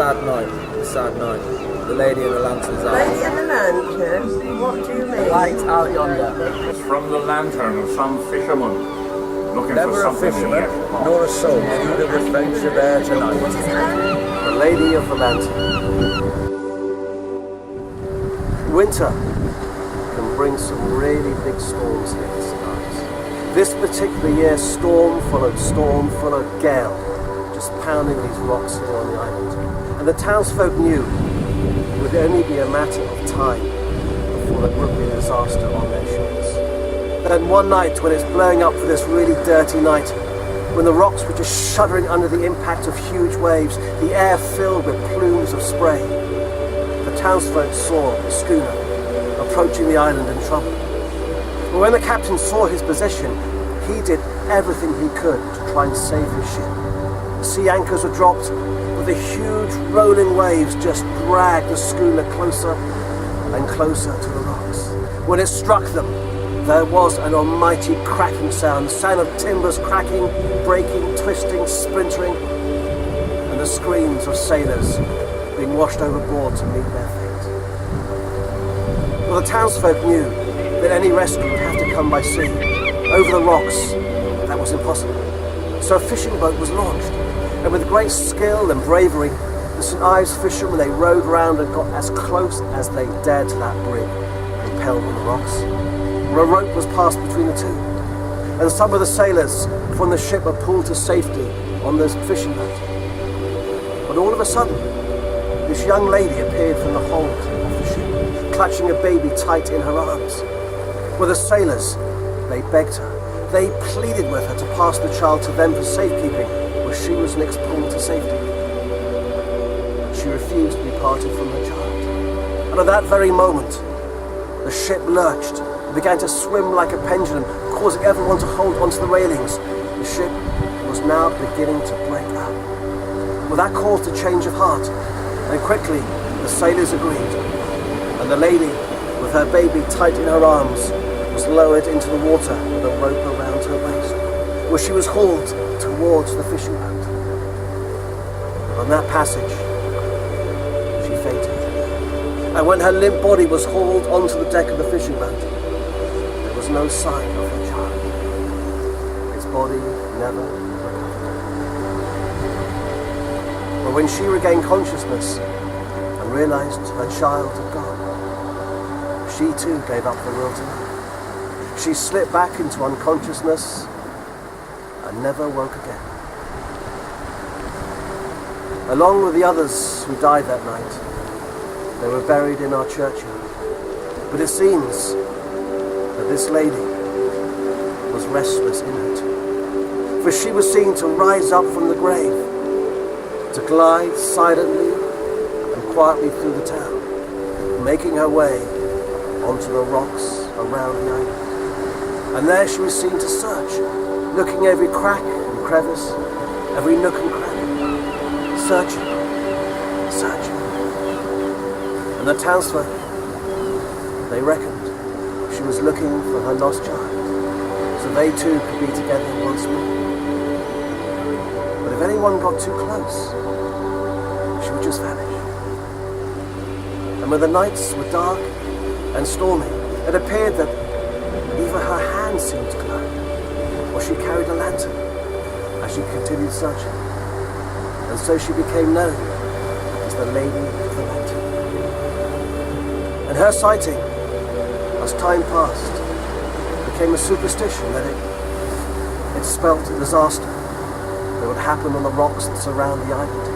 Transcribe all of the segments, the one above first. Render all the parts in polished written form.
sad night. A sad night. The lady in the lantern's out. Lady in the lantern? What do you mean? Light out yonder. It's from the lantern of some fisherman looking Never for a something fisherman, here. nor a soul who would venture there tonight. The Lady of the Lantern. Winter can bring some really big storms here in skies. This particular year, storm followed gale, just pounding these rocks here on the island. And the townsfolk knew it would only be a matter of time before there would be a disaster on their shores. Then one night, when it's blowing up for this really dirty night, when the rocks were just shuddering under the impact of huge waves, the air filled with plumes of spray, the townsfolk saw the schooner approaching the island in trouble. But when the captain saw his position, he did everything he could to try and save his ship. The sea anchors were dropped, but the huge rolling waves just dragged the schooner closer and closer to the rocks. When it struck them, there was an almighty cracking sound, the sound of timbers cracking, breaking, twisting, splintering, and the screams of sailors being washed overboard to meet their fate. Well, the townsfolk knew that any rescue would have to come by sea. Over the rocks, that was impossible. So a fishing boat was launched, and with great skill and bravery, the St. Ives fishermen, they rowed round and got as close as they dared to that brig, impaled on the rocks. A rope was passed between the two, and some of the sailors from the ship were pulled to safety on this fishing boat. But all of a sudden, this young lady appeared from the hold of the ship, clutching a baby tight in her arms. Well, the sailors, they begged her, they pleaded with her to pass the child to them for safekeeping, where she was next pulled to safety. But she refused to be parted from her child. And at that very moment, the ship lurched, began to swim like a pendulum, causing everyone to hold onto the railings. The ship was now beginning to break up. Well, that caused a change of heart, and quickly the sailors agreed, and the lady, with her baby tight in her arms, was lowered into the water with a rope around her waist, where she was hauled towards the fishing boat. And on that passage, she fainted. And when her limp body was hauled onto the deck of the fishing boat, there was no sign of her child. Its body never recovered. But when she regained consciousness and realized her child had gone, she too gave up the will to live. She slipped back into unconsciousness and never woke again. Along with the others who died that night, they were buried in our churchyard. But it seems that this lady was restless in her tomb, for she was seen to rise up from the grave, to glide silently and quietly through the town, making her way onto the rocks around the island. And there she was seen to search, looking every crack and crevice, every nook and cranny, searching. And the townsfolk, they reckoned she was looking for her lost child, so they too could be together once more. But if anyone got too close, she would just vanish. And when the nights were dark and stormy, it appeared that either her hands seemed to glow, or she carried a lantern as she continued searching. And so she became known as the Lady of the Lantern. And her sighting, as time passed, became a superstition that it spelt a disaster that would happen on the rocks that surround the island.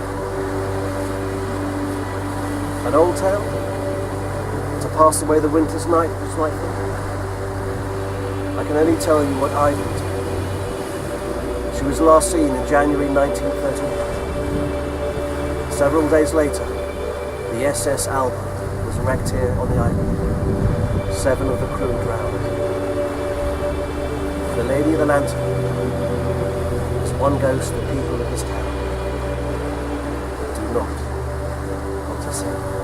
An old tale to pass away the winter's night was like that. I can only tell you what I did. She was last seen in January 1938. Several days later, the SS Alba was wrecked here on the island. 7 of the crew drowned. The Lady of the Lantern is one ghost the people of this town do not want to see.